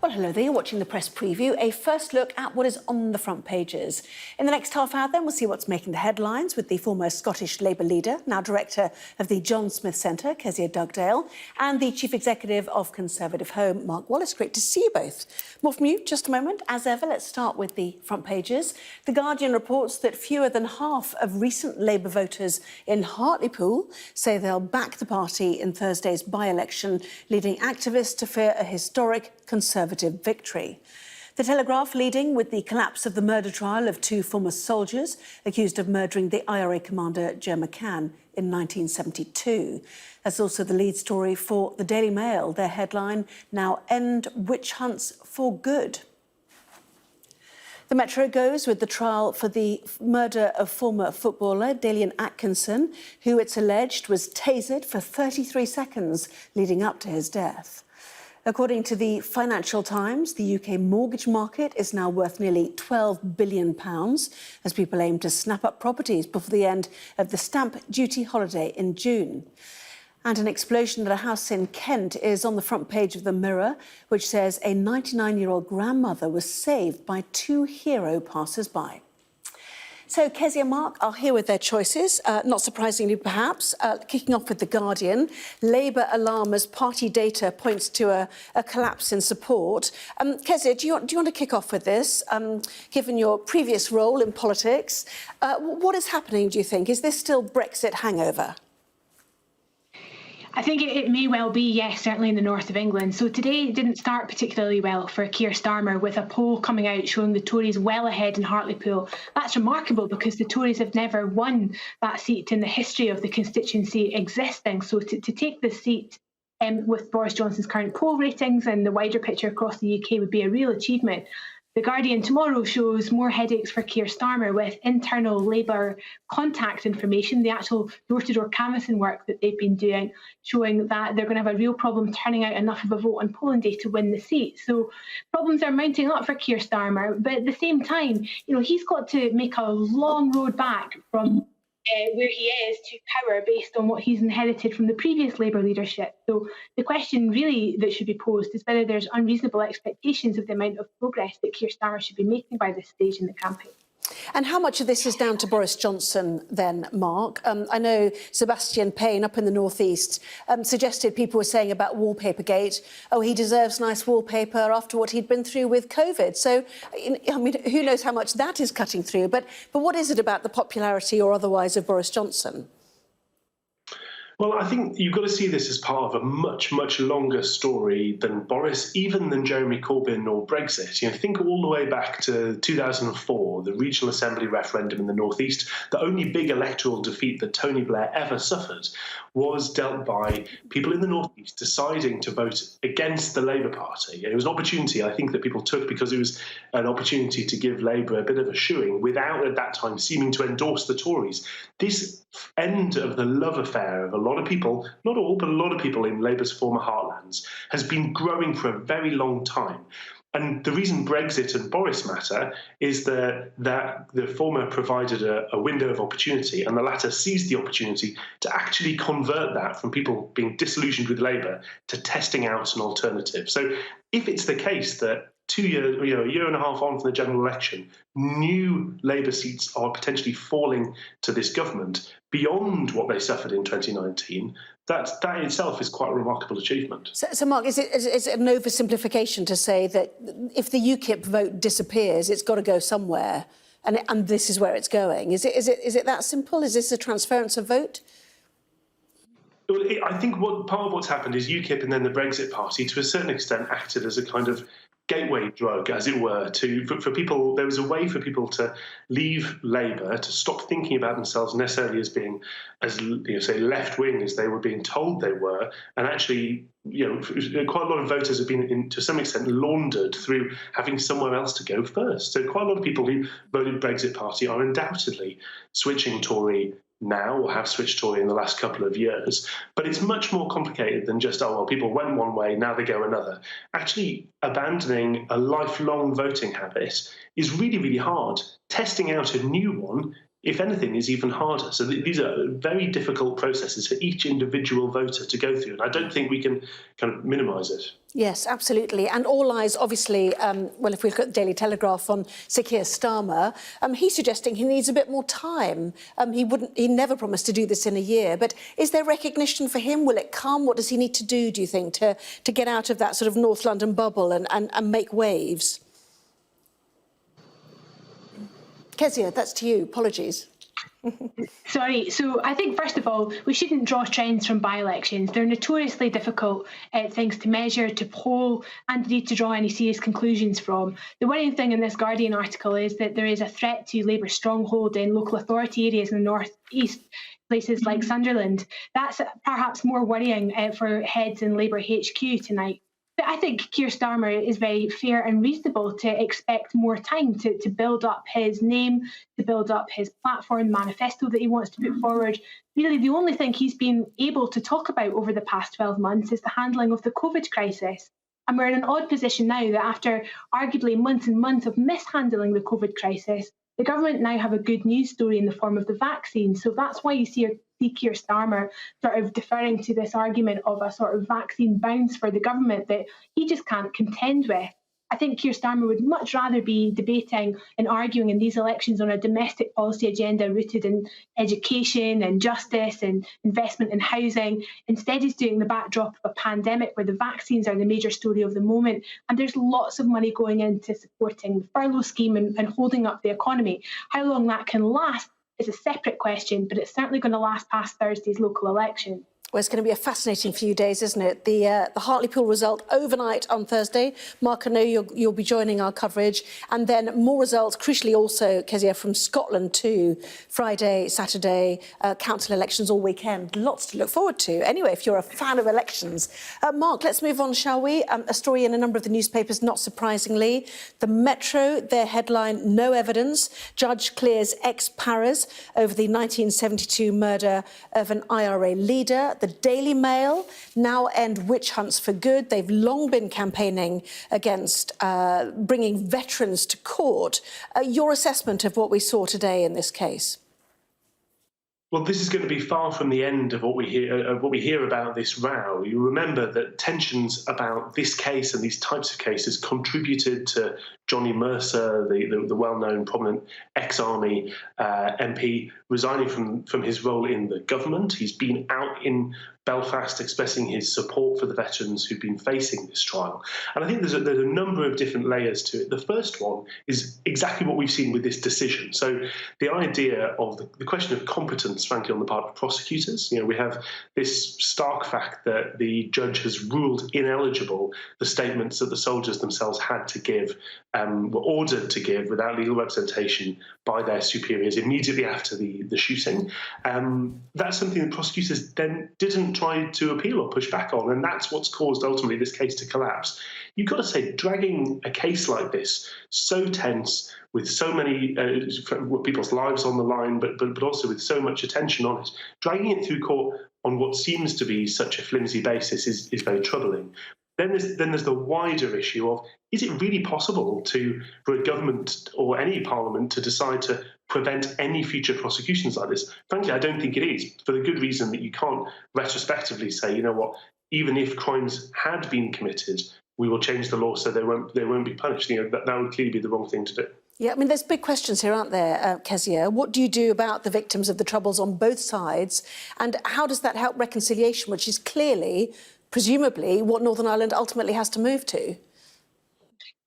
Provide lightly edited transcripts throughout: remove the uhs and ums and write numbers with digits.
Well, hello there. You're watching the press preview, a first look at what is on the front pages. In the next half hour, then, we'll see what's making the headlines with the former Scottish Labour leader, now director of the John Smith Centre, Kezia Dugdale, and the chief executive of Conservative Home, Mark Wallace. Great to see you both. More from you just a moment. As ever, let's start with the front pages. The Guardian reports that fewer than half of recent Labour voters in Hartlepool say they'll back the party in Thursday's by-election, leading activists to fear a historic Conservative victory. The Telegraph leading with the collapse of the murder trial of two former soldiers accused of murdering the IRA commander Joe McCann in 1972. That's also the lead story for the Daily Mail. Their headline, "Now End Witch Hunts for Good." The Metro goes with the trial for the murder of former footballer Dalian Atkinson, who it's alleged was tasered for 33 seconds leading up to his death. According to the Financial Times, the UK mortgage market is now worth nearly £12 billion as people aim to snap up properties before the end of the stamp duty holiday in June. And an explosion at a house in Kent is on the front page of the Mirror, which says a 99-year-old grandmother was saved by two hero passers-by. So, Kezia, Mark are here with their choices, not surprisingly perhaps. Kicking off with The Guardian, Labour alarm as party data points to a collapse in support. Kezia, do you want to kick off with this, given your previous role in politics? What is happening, do you think? Is this still Brexit hangover? I think it may well be, yes, certainly in the north of England. So today didn't start particularly well for Keir Starmer, with a poll coming out showing the Tories well ahead in Hartlepool. That's remarkable because the Tories have never won that seat in the history of the constituency existing. So to take the seat with Boris Johnson's current poll ratings and the wider picture across the UK would be a real achievement. The Guardian tomorrow shows more headaches for Keir Starmer with internal Labour contact information, the actual door-to-door canvassing work that they've been doing, showing that they're going to have a real problem turning out enough of a vote on polling day to win the seat. So problems are mounting up for Keir Starmer, but at the same time, he's got to make a long road back from where he is to power based on what he's inherited from the previous Labour leadership. So the question really that should be posed is whether there's unreasonable expectations of the amount of progress that Keir Starmer should be making by this stage in the campaign. And how much of this is down to Boris Johnson then, Mark? I know Sebastian Payne up in the northeast suggested people were saying about Wallpapergate, oh, he deserves nice wallpaper after what he'd been through with COVID. So, I mean, who knows how much that is cutting through? But what is it about the popularity or otherwise of Boris Johnson? Well, I think you've got to see this as part of a much, much longer story than Boris, even than Jeremy Corbyn or Brexit. Think all the way back to 2004, the regional assembly referendum in the northeast. The only big electoral defeat that Tony Blair ever suffered was dealt by people in the northeast deciding to vote against the Labour Party. It was an opportunity, I think, that people took because it was an opportunity to give Labour a bit of a shoeing without, at that time, seeming to endorse the Tories. This end of the love affair of a lot of people, not all, but a lot of people in Labour's former heartlands, has been growing for a very long time. And the reason Brexit and Boris matter is that the former provided a window of opportunity and the latter seized the opportunity to actually convert that from people being disillusioned with Labour to testing out an alternative. So if it's the case that 2 years, a year and a half on from the general election, new Labour seats are potentially falling to this government beyond what they suffered in 2019, that itself is quite a remarkable achievement. So Mark, is it an oversimplification to say that if the UKIP vote disappears, it's got to go somewhere, and this is where it's going? Is it that simple? Is this a transference of vote? Well, I think part of what's happened is UKIP and then the Brexit Party, to a certain extent, acted as a kind of gateway drug, as it were, for people. There was a way for people to leave Labour, to stop thinking about themselves necessarily as being, as say, left-wing as they were being told they were, and actually, quite a lot of voters have been, to some extent, laundered through having somewhere else to go first. So quite a lot of people who voted Brexit Party are undoubtedly switching Tory now, or have switched Tory in the last couple of years. But it's much more complicated than just, people went one way, now they go another. Actually, abandoning a lifelong voting habit is really, really hard. Testing out a new one if anything, is even harder. So these are very difficult processes for each individual voter to go through. And I don't think we can kind of minimise it. Yes, absolutely. And all eyes, obviously, well, if we look at the Daily Telegraph on Sir Keir Starmer, he's suggesting he needs a bit more time. He never promised to do this in a year. But is there recognition for him? Will it come? What does he need to do you think, to get out of that sort of North London bubble and make waves? Kezia, that's to you. Apologies. Sorry. So I think, first of all, we shouldn't draw trends from by-elections. They're notoriously difficult things to measure, to poll, and indeed to draw any serious conclusions from. The worrying thing in this Guardian article is that there is a threat to Labour's stronghold in local authority areas in the North East, places like Sunderland. That's perhaps more worrying for heads in Labour HQ tonight. But I think Keir Starmer is very fair and reasonable to expect more time to build up his name, to build up his platform manifesto that he wants to put forward. Really, the only thing he's been able to talk about over the past 12 months is the handling of the COVID crisis. And we're in an odd position now that after arguably months and months of mishandling the COVID crisis, the government now have a good news story in the form of the vaccine. So that's why you see Keir Starmer sort of deferring to this argument of a sort of vaccine bounce for the government that he just can't contend with. I think Keir Starmer would much rather be debating and arguing in these elections on a domestic policy agenda rooted in education and justice and investment in housing. Instead, he's doing the backdrop of a pandemic where the vaccines are the major story of the moment. And there's lots of money going into supporting the furlough scheme and holding up the economy. How long that can last is a separate question, but it's certainly going to last past Thursday's local election. Well, it's going to be a fascinating few days, isn't it? The Hartlepool result overnight on Thursday. Mark, I know you'll be joining our coverage. And then more results, crucially also, Kezia, from Scotland too. Friday, Saturday, council elections all weekend. Lots to look forward to. Anyway, if you're a fan of elections. Mark, let's move on, shall we? A story in a number of the newspapers, not surprisingly. The Metro, their headline, no evidence. Judge clears ex-paras over the 1972 murder of an IRA leader. The Daily Mail, now end witch hunts for good. They've long been campaigning against bringing veterans to court. Your assessment of what we saw today in this case? Well, this is going to be far from the end of what we hear about this row. You remember that tensions about this case and these types of cases contributed to Johnny Mercer, the well-known, prominent ex-army MP, resigning from his role in the government. He's been out in Belfast expressing his support for the veterans who've been facing this trial. And I think there's a number of different layers to it. The first one is exactly what we've seen with this decision. So the idea of the question of competence, frankly, on the part of prosecutors. You know, we have this stark fact that the judge has ruled ineligible the statements that the soldiers themselves had to give, were ordered to give without legal representation by their superiors immediately after the shooting. That's something that prosecutors then didn't try to appeal or push back on, and that's what's caused ultimately this case to collapse. You've got to say, dragging a case like this, so tense, with so many people's lives on the line, but also with so much attention on it, dragging it through court on what seems to be such a flimsy basis is very troubling. Then there's the wider issue of, is it really possible for a government or any parliament to decide to prevent any future prosecutions like this? Frankly, I don't think it is, for the good reason that you can't retrospectively say, you know what, even if crimes had been committed, we will change the law so they won't be punished. You know, that would clearly be the wrong thing to do. Yeah, I mean, there's big questions here, aren't there, Kezia? What do you do about the victims of the Troubles on both sides? And how does that help reconciliation, which is clearly, presumably, what Northern Ireland ultimately has to move to?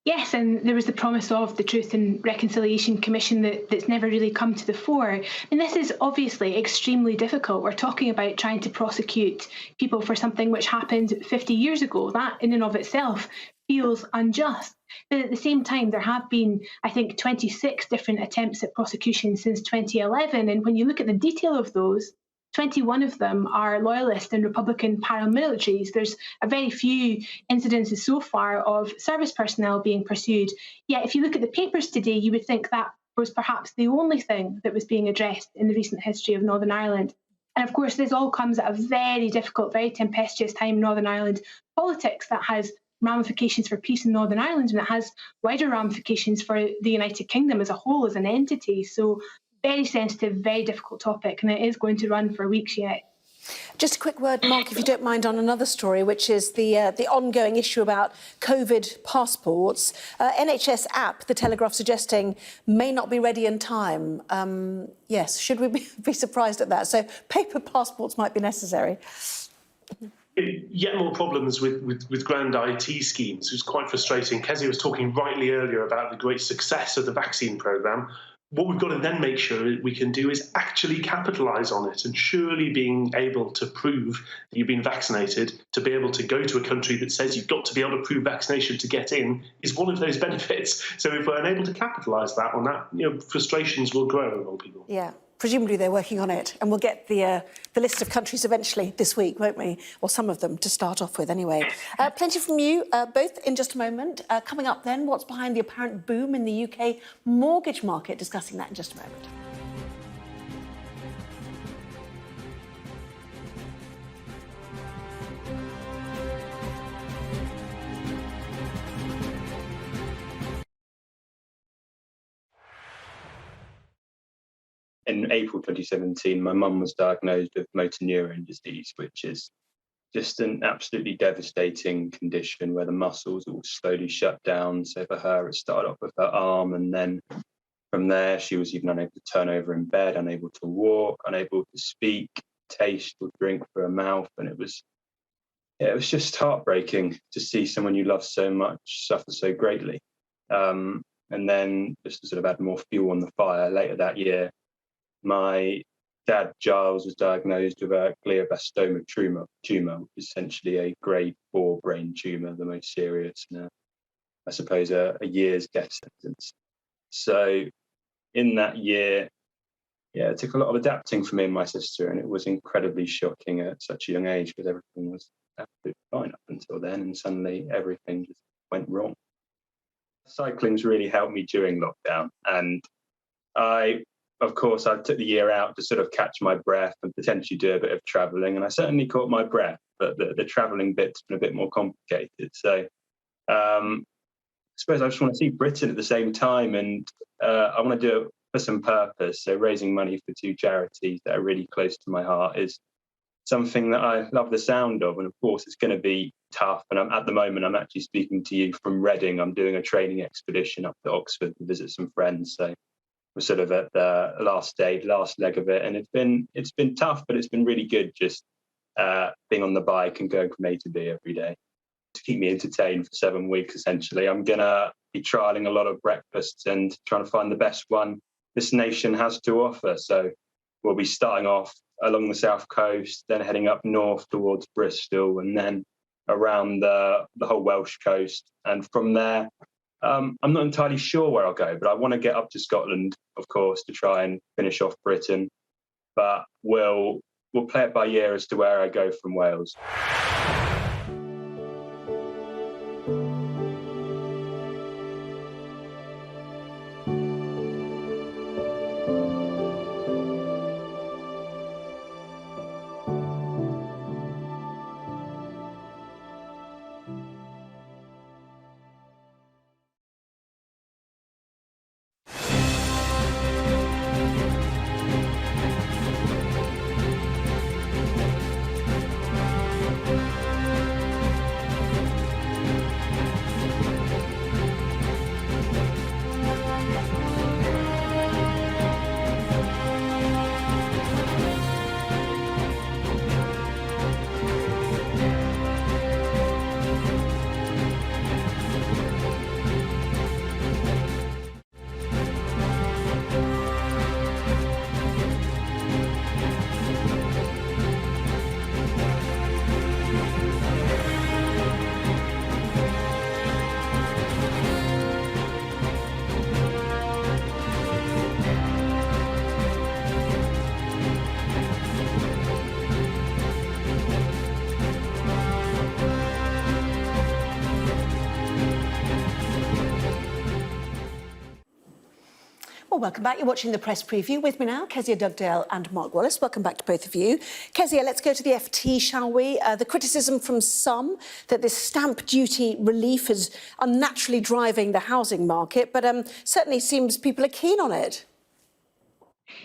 Yes, and there was the promise of the Truth and Reconciliation Commission that's never really come to the fore. And this is obviously extremely difficult. We're talking about trying to prosecute people for something which happened 50 years ago. That in and of itself feels unjust. But at the same time, there have been, I think, 26 different attempts at prosecution since 2011. And when you look at the detail of those, 21 of them are loyalist and Republican paramilitaries. There's a very few incidences so far of service personnel being pursued. Yet if you look at the papers today, you would think that was perhaps the only thing that was being addressed in the recent history of Northern Ireland. And of course, this all comes at a very difficult, very tempestuous time in Northern Ireland politics that has ramifications for peace in Northern Ireland, and it has wider ramifications for the United Kingdom as a whole, as an entity. So very sensitive, very difficult topic, and it is going to run for weeks yet. Just a quick word, Mark, if you don't mind, on another story, which is the ongoing issue about COVID passports. NHS app, The Telegraph, suggesting may not be ready in time. Yes, should we be surprised at that? So paper passports might be necessary. Yet more problems with grand IT schemes. It was quite frustrating. Kezia was talking rightly earlier about the great success of the vaccine programme. What we've got to then make sure we can do is actually capitalise on it, and surely being able to prove that you've been vaccinated, to be able to go to a country that says you've got to be able to prove vaccination to get in, is one of those benefits. So if we're unable to capitalise on that, frustrations will grow among people. Yeah. Presumably they're working on it, and we'll get the list of countries eventually this week, won't we? Or some of them to start off with, anyway. Plenty from you, both in just a moment. Coming up then, what's behind the apparent boom in the UK mortgage market? Discussing that in just a moment. In April 2017, my mum was diagnosed with motor neurone disease, which is just an absolutely devastating condition where the muscles all slowly shut down. So for her, it started off with her arm, and then from there, she was even unable to turn over in bed, unable to walk, unable to speak, taste or drink for her mouth. And it was just heartbreaking to see someone you love so much suffer so greatly. And then, just to sort of add more fuel on the fire, later that year, my dad, Giles, was diagnosed with a glioblastoma tumour, which is essentially a grade 4 brain tumour, the most serious, and I suppose a year's death sentence. So in that year, it took a lot of adapting for me and my sister, and it was incredibly shocking at such a young age, because everything was absolutely fine up until then, and suddenly everything just went wrong. Cycling's really helped me during lockdown, and Of course, I took the year out to sort of catch my breath and potentially do a bit of travelling, and I certainly caught my breath, but the travelling bit's been a bit more complicated. So I suppose I just want to see Britain at the same time, and I want to do it for some purpose. So raising money for 2 charities that are really close to my heart is something that I love the sound of, and of course it's going to be tough. And at the moment, I'm actually speaking to you from Reading. I'm doing a training expedition up to Oxford to visit some friends. So we're sort of at the last leg of it, and it's been tough, but it's been really good just being on the bike and going from A to B every day to keep me entertained for 7 weeks. Essentially, I'm gonna be trialing a lot of breakfasts and trying to find the best one this nation has to offer. So we'll be starting off along the south coast, then heading up north towards Bristol, and then around the whole Welsh coast, and from there. I'm not entirely sure where I'll go, but I want to get up to Scotland, of course, to try and finish off Britain. But we'll play it by ear as to where I go from Wales. Well, welcome back. You're watching the press preview. With me now, Kezia Dugdale and Mark Wallace. Welcome back to both of you. Kezia, let's go to the FT, shall we? The criticism from some that this stamp duty relief is unnaturally driving the housing market, but certainly seems people are keen on it.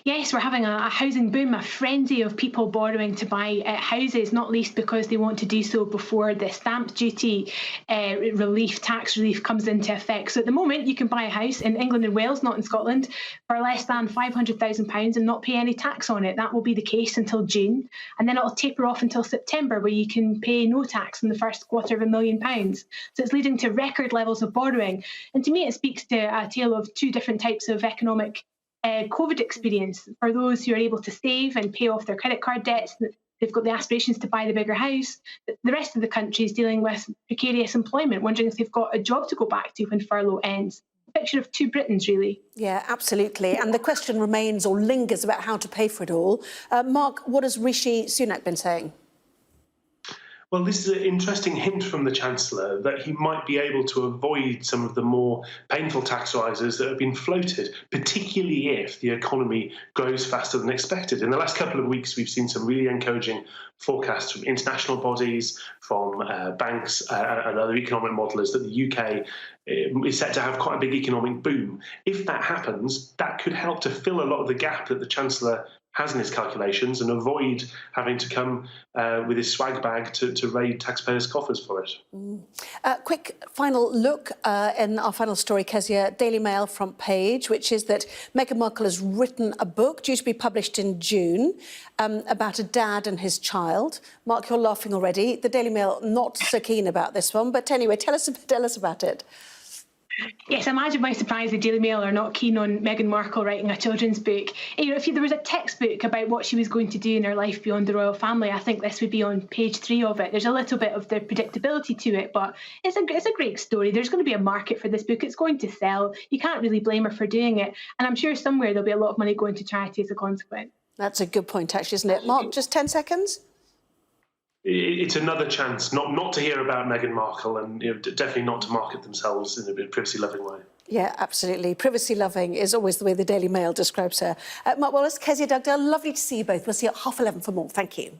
Yes, we're having a housing boom, a frenzy of people borrowing to buy houses, not least because they want to do so before the stamp duty tax relief comes into effect. So at the moment, you can buy a house in England and Wales, not in Scotland, for less than £500,000 and not pay any tax on it. That will be the case until June. And then it'll taper off until September, where you can pay no tax in the first £250,000. So it's leading to record levels of borrowing. And to me, it speaks to a tale of two different types of economic COVID experience. For those who are able to save and pay off their credit card debts, they've got the aspirations to buy the bigger house. The rest of the country is dealing with precarious employment, wondering if they've got a job to go back to when furlough ends. A picture of two Britons, really. Yeah, absolutely. And the question remains or lingers about how to pay for it all. Mark, what has Rishi Sunak been saying? Well, this is an interesting hint from the Chancellor that he might be able to avoid some of the more painful tax rises that have been floated, particularly if the economy grows faster than expected. In the last couple of weeks, we've seen some really encouraging forecasts from international bodies, from banks and other economic modellers that the UK is set to have quite a big economic boom. If that happens, that could help to fill a lot of the gap that the Chancellor has in his calculations and avoid having to come with his swag bag to raid taxpayers' coffers for it. Quick final look in our final story, Kezia, Daily Mail front page, which is that Meghan Markle has written a book due to be published in June about a dad and his child. Mark, you're laughing already. The Daily Mail not so keen about this one, but anyway, tell us about it. Yes, imagine my surprise the Daily Mail are not keen on Meghan Markle writing a children's book. You know, if there was a textbook about what she was going to do in her life beyond the royal family, I think this would be on page 3 of it. There's a little bit of the predictability to it, but it's a great story. There's going to be a market for this book. It's going to sell. You can't really blame her for doing it. And I'm sure somewhere there'll be a lot of money going to charity as a consequence. That's a good point, actually, isn't it? Mark, just 10 seconds? It's another chance not to hear about Meghan Markle and definitely not to market themselves in a privacy-loving way. Yeah, absolutely. Privacy-loving is always the way the Daily Mail describes her. Mark Wallace, Kezia Dugdale, lovely to see you both. We'll see you at 11:30 for more. Thank you.